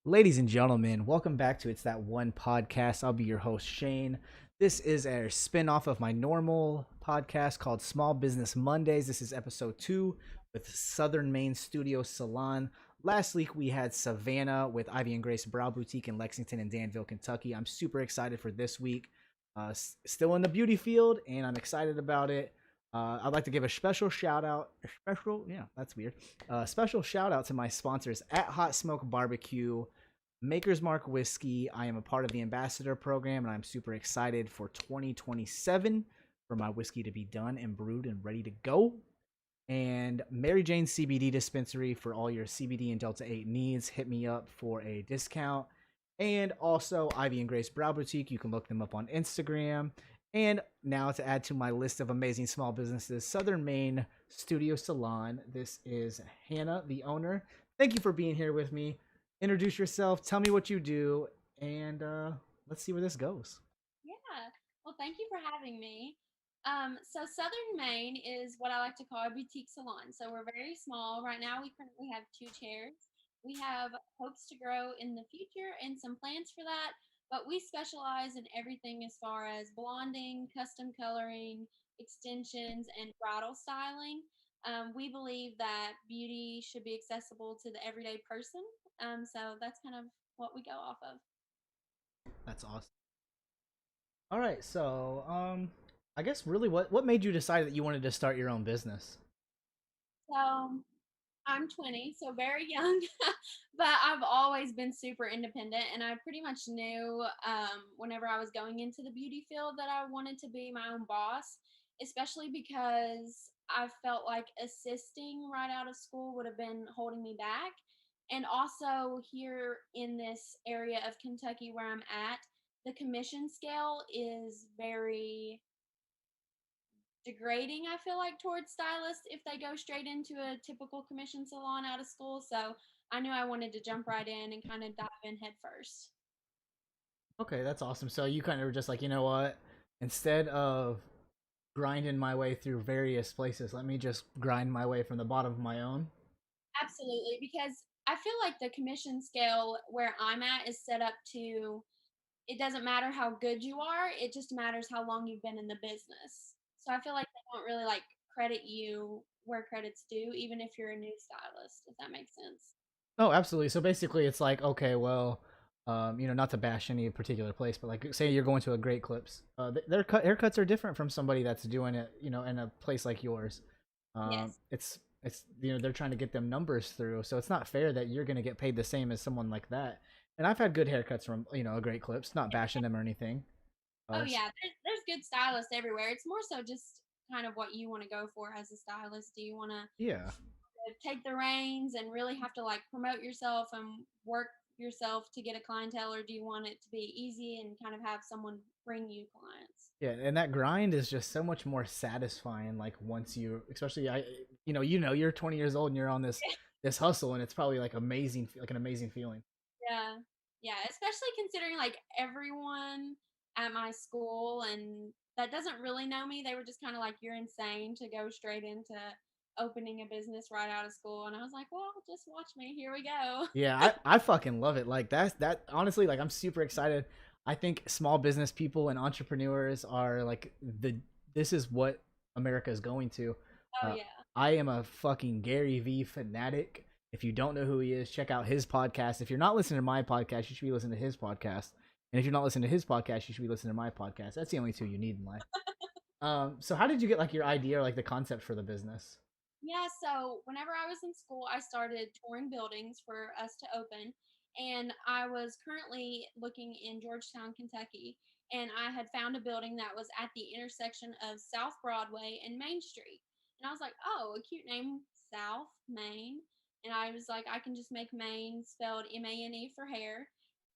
Ladies and gentlemen, welcome back to It's That One Podcast. I'll be your host, Shane. This is a spin-off of my normal podcast called Small Business Mondays. This is episode 2 with Southern Maine Studio Salon. Last week we had Savannah with Ivy and Grace Brow Boutique in Lexington and Danville, Kentucky. I'm super excited for this week. Still in the beauty field, and I'm excited about it. I'd like to give a special shout out. That's weird. Special shout out to my sponsors at Hot Smoke Barbecue, Maker's Mark Whiskey. I am a part of the ambassador program, and I'm super excited for 2027 for my whiskey to be done and brewed and ready to go. And Mary Jane CBD Dispensary for all your CBD and Delta 8 needs. Hit me up for a discount. And also Ivy and Grace Brow Boutique. You can look them up on Instagram. And now to add to my list of amazing small businesses, Southern Maine Studio Salon. This is Hannah, the owner. Thank you for being here with me. Introduce yourself, tell me what you do, and let's see where this goes. Yeah. Well, thank you for having me. So Southern Maine is what I like to call a boutique salon. So we're very small. Right now, we currently have two chairs. We have hopes to grow in the future and some plans for that, but we specialize in everything as far as blonding, custom coloring, extensions, and bridal styling. We believe that beauty should be accessible to the everyday person. So that's kind of what we go off of. That's awesome. All right, so I guess really what made you decide that you wanted to start your own business? So I'm 20, so very young, but I've always been super independent. And I pretty much knew whenever I was going into the beauty field that I wanted to be my own boss, especially because I felt like assisting right out of school would have been holding me back. And also, here in this area of Kentucky where I'm at, the commission scale is very degrading, I feel like, towards stylists if they go straight into a typical commission salon out of school. So I knew I wanted to jump right in and kind of dive in head first. Okay, that's awesome. So you kind of were just like, you know what? Instead of grinding my way through various places, let me just grind my way from the bottom of my own. Absolutely, because I feel like the commission scale where I'm at is set up to it doesn't matter how good you are, it just matters how long you've been in the business. So I feel like they don't really like credit you where credit's due, even if you're a new stylist, if that makes sense. Oh, absolutely. So basically, it's like, okay, well, not to bash any particular place, but like, say you're going to a Great Clips, their haircuts are different from somebody that's doing it, in a place like yours. Yes. It's they're trying to get them numbers through, so it's not fair that you're gonna get paid the same as someone like that. And I've had good haircuts from a Great Clips, not bashing them or anything. Oh S- yeah, there's good stylists everywhere. It's more so just kind of what you want to go for as a stylist. Do you want to yeah. take the reins and really have to like promote yourself and work yourself to get a clientele, or do you want it to be easy and kind of have someone bring you clients? Yeah, and that grind is just so much more satisfying. Like once you, especially you're 20 years old and you're on this hustle, and it's probably like amazing, like an amazing feeling. Yeah. Yeah, especially considering like everyone at my school and that doesn't really know me, they were just kind of like, you're insane to go straight into opening a business right out of school. And I was like, well, just watch me. Here we go. Yeah, I fucking love it. Like that honestly, like I'm super excited. I think small business people and entrepreneurs are like this is what America is going to. Oh, Uh, yeah. I am a fucking Gary V fanatic. If you don't know who he is, check out his podcast. If you're not listening to my podcast, you should be listening to his podcast. And if you're not listening to his podcast, you should be listening to my podcast. That's the only two you need in life. So how did you get like your idea or like the concept for the business? Yeah, so whenever I was in school, I started touring buildings for us to open. And I was currently looking in Georgetown, Kentucky, and I had found a building that was at the intersection of South Broadway and Main Street. And I was like, oh, a cute name, South Main. And I was like, I can just make Maine spelled Mane for hair.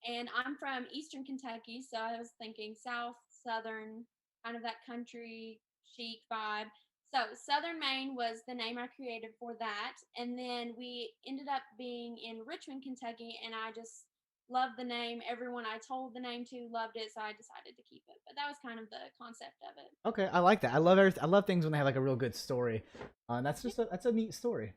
And I'm from Eastern Kentucky, so I was thinking South, Southern, kind of that country chic vibe. So Southern Maine was the name I created for that. And then we ended up being in Richmond, Kentucky, and I just loved the name. Everyone I told the name to loved it, so I decided to keep it. But that was kind of the concept of it. Okay, I like that. I love things when they have like a real good story. That's a neat story.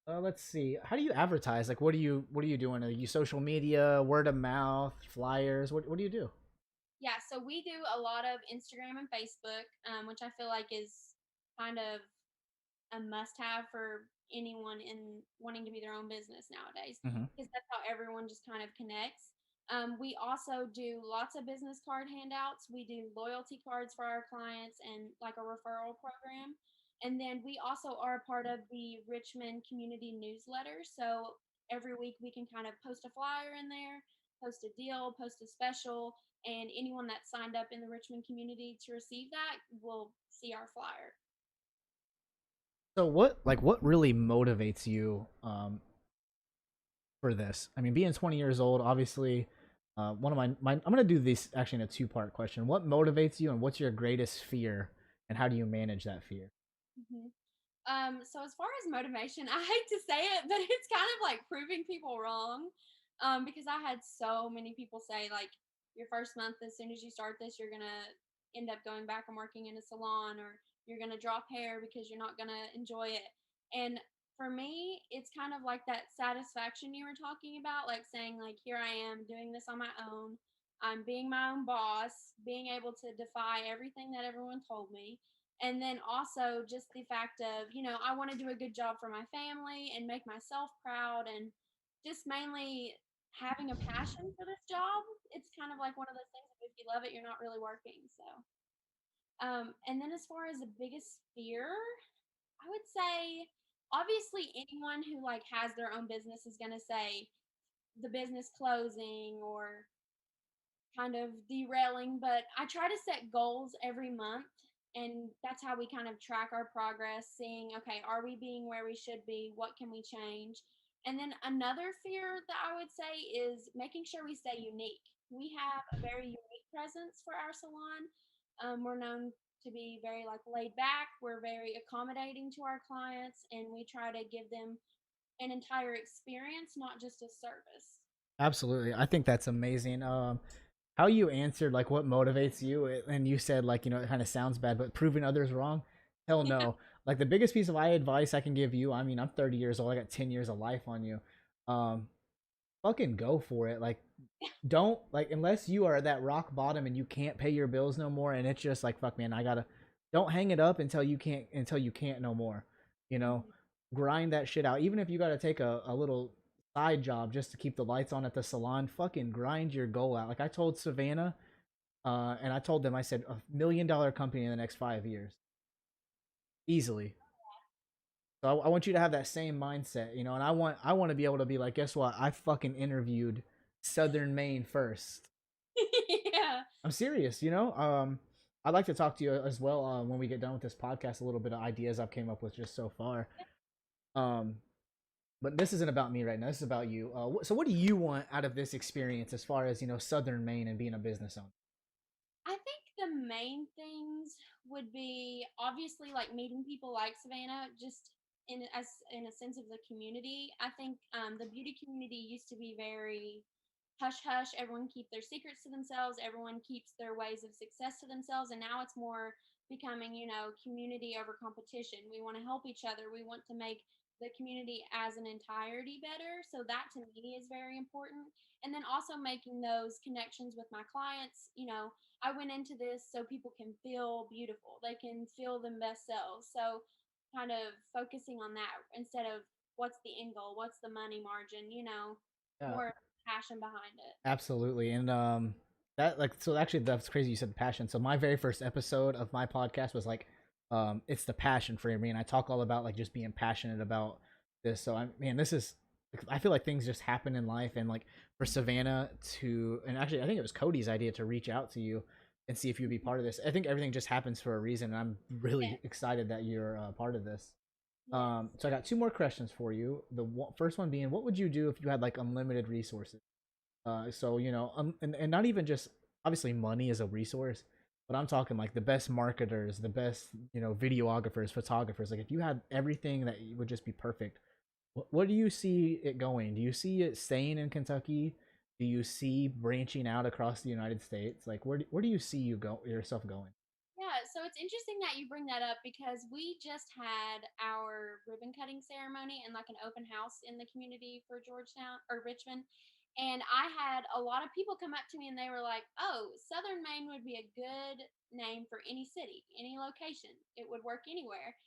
Let's see. How do you advertise? Like, what are you doing? Are you social media, word of mouth, flyers? What do you do? Yeah, so we do a lot of Instagram and Facebook, which I feel like is kind of a must have for anyone in wanting to be their own business nowadays Hmm. because that's how everyone just kind of connects. We also do lots of business card handouts. We do loyalty cards for our clients and like a referral program. And then we also are a part of the Richmond community newsletter. So every week we can kind of post a flyer in there, post a deal, post a special, and anyone that signed up in the Richmond community to receive that will see our flyer. So what really motivates you for this? I mean, being 20 years old, obviously, one of my I'm gonna do this actually in a two-part question. What motivates you, and what's your greatest fear, and how do you manage that fear? Mhm. So as far as motivation, I hate to say it, but it's kind of like proving people wrong. Because I had so many people say like your first month, as soon as you start this, you're gonna end up going back and working in a salon, or you're gonna drop hair because you're not gonna enjoy it. And for me, it's kind of like that satisfaction you were talking about, like saying like here I am doing this on my own. I'm being my own boss, being able to defy everything that everyone told me, and then also just the fact of, I want to do a good job for my family and make myself proud, and just mainly having a passion for this job. It's kind of like one of those things that if you love it, you're not really working. So and then as far as the biggest fear, I would say obviously anyone who like has their own business is going to say the business closing or kind of derailing, but I try to set goals every month. And that's how we kind of track our progress, seeing, okay, are we being where we should be? What can we change? And then another fear that I would say is making sure we stay unique. We have a very unique presence for our salon. We're known to be very like laid back. We're very accommodating to our clients, and we try to give them an entire experience, not just a service. Absolutely, I think that's amazing. How you answered like what motivates you, and you said like it kind of sounds bad, but proving others wrong. Hell Yeah. no. Like the biggest piece of advice I can give you. I mean, I'm 30 years old. I got 10 years of life on you. Um, Fucking go for it. Like don't like unless you are at that rock bottom and you can't pay your bills no more, and it's just like fuck man, I gotta. Don't hang it up until you can't no more. You know, Mhm. grind that shit out. Even if you gotta take a little side job just to keep the lights on at the salon, fucking grind your goal out. Like I told Savannah, and I told them, I said $1 million company in the next 5 years, easily. So I want you to have that same mindset, and I want to be able to be like, guess what? I fucking interviewed Southern Maine first. Yeah. I'm serious. I'd like to talk to you as well when we get done with this podcast. A little bit of ideas I've came up with just so far. Um, but this isn't about me right now. This is about you. So what do you want out of this experience as far as Southern Maine and being a business owner? I think the main things would be obviously like meeting people like Savannah, just in a sense of the community. I think the beauty community used to be very hush hush. Everyone keep their secrets to themselves. Everyone keeps their ways of success to themselves, and now it's more becoming, community over competition. We want to help each other. We want to make the community as an entirety better. So that to me is very important. And then also making those connections with my clients. I went into this so people can feel beautiful. They can feel them best selves. So kind of focusing on that instead of what's the end goal, what's the money margin, Yeah, more passion behind it. absolutely. And that like so actually that's crazy you said passion. So my very first episode of my podcast was like it's the passion for me, and I talk all about like just being passionate about this. So I man, this is I feel like things just happen in life, and like for Savannah to, and actually I think it was Cody's idea to reach out to you and see if you'd be Mhm. part of this. I think everything just happens for a reason, and I'm really Yes, excited that you're part of this. yes. So I got two more questions for you. The first one being, what would you do if you had like unlimited resources? And not even just obviously money is a resource, but I'm talking like the best marketers, the best videographers, photographers. Like if you had everything that would just be perfect, what do you see it going? Do you see it staying in Kentucky? Do you see branching out across the United States? Like where do you see yourself going? Yeah, Yeah, so it's interesting that you bring that up because we just had our ribbon cutting ceremony and like an open house in the community for Georgetown or Richmond. And I had a lot of people come up to me and they were like, "Oh, Southern Maine would be a good name for any city, any location. It would work anywhere."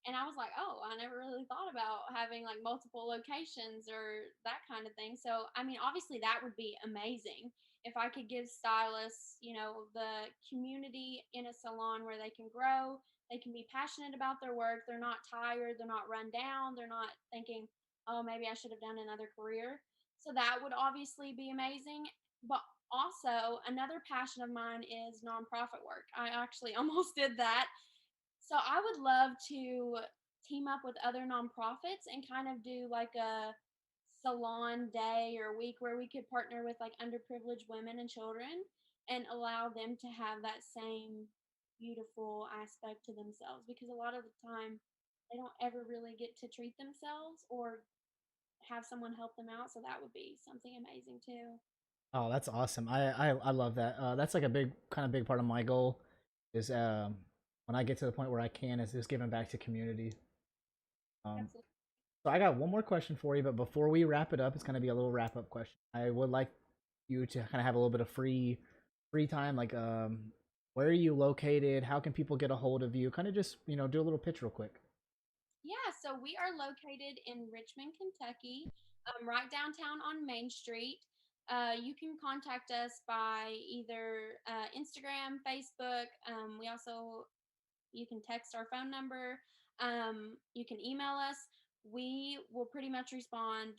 And I was like, "Oh, I never really thought about having like multiple locations or that kind of thing." So, I mean, obviously that would be amazing if I could give stylists, the community in a salon where they can grow, they can be passionate about their work, they're not tired, they're not run down, they're not thinking, oh, maybe I should have done another career. So that would obviously be amazing. But also, another passion of mine is nonprofit work. I actually almost did that. So I would love to team up with other nonprofits and kind of do like a salon day or week where we could partner with like underprivileged women and children and allow them to have that same beautiful aspect to themselves because a lot of the time they don't ever really get to treat themselves or have someone help them out. So that would be something amazing too. Oh, that's awesome. I love that. That's like a big kind of big part of my goal is when I get to the point where I can is just giving back to community. Um, Absolutely. so I got one more question for you, but before we wrap it up, it's gonna be a little wrap up question. I would like you to kind of have a little bit of free time, like where are you located? How can people get a hold of you? Kind of just do a little pitch real quick. Yeah, so we are located in Richmond, Kentucky, right downtown on Main Street. You can contact us by either Instagram, Facebook. We also you can text our phone number. You can email us. We will pretty much respond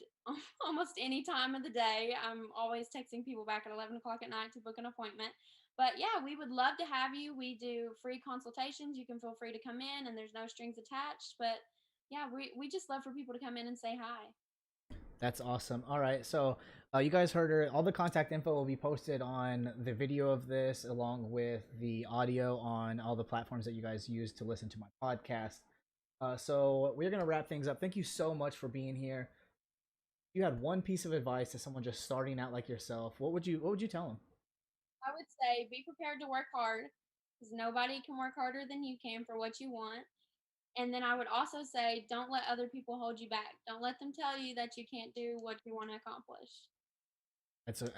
almost any time of the day. I'm always texting people back at 11 o'clock at night to book an appointment. But yeah, we would love to have you. We do free consultations. You can feel free to come in, and there's no strings attached. But yeah, we just love for people to come in and say hi. That's awesome. All right, so you guys heard her. All the contact info will be posted on the video of this, along with the audio on all the platforms that you guys use to listen to my podcast. So we're gonna wrap things up. Thank you so much for being here. If you had one piece of advice to someone just starting out like yourself, what would you tell them? I would say be prepared to work hard because nobody can work harder than you can for what you want. And then I would also say, don't let other people hold you back. Don't let them tell you that you can't do what you want to accomplish.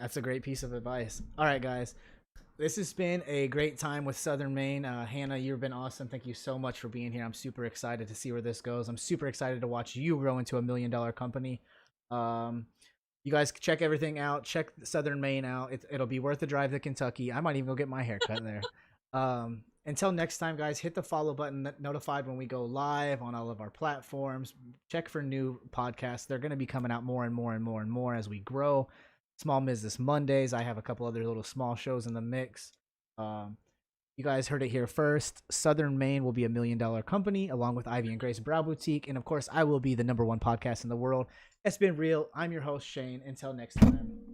That's a great piece of advice. All right, guys. This has been a great time with Southern Maine. Hannah, you've been awesome. Thank you so much for being here. I'm super excited to see where this goes. I'm super excited to watch you grow into $1 million company. Um, you guys check everything out. Check Southern Maine out. It'll be worth the drive to Kentucky. I might even go get my hair cut there. Until next time, guys, hit the follow button, notified when we go live on all of our platforms. Check for new podcasts. They're going to be coming out more and more and more and more as we grow. Small Business Mondays. I have a couple other little small shows in the mix. Um, you guys heard it here first. Southern Maine will be $1 million company along with Ivy and Grace Brow Boutique. And of course, I will be the #1 podcast in the world. It's been real. I'm your host, Shane. Until next time.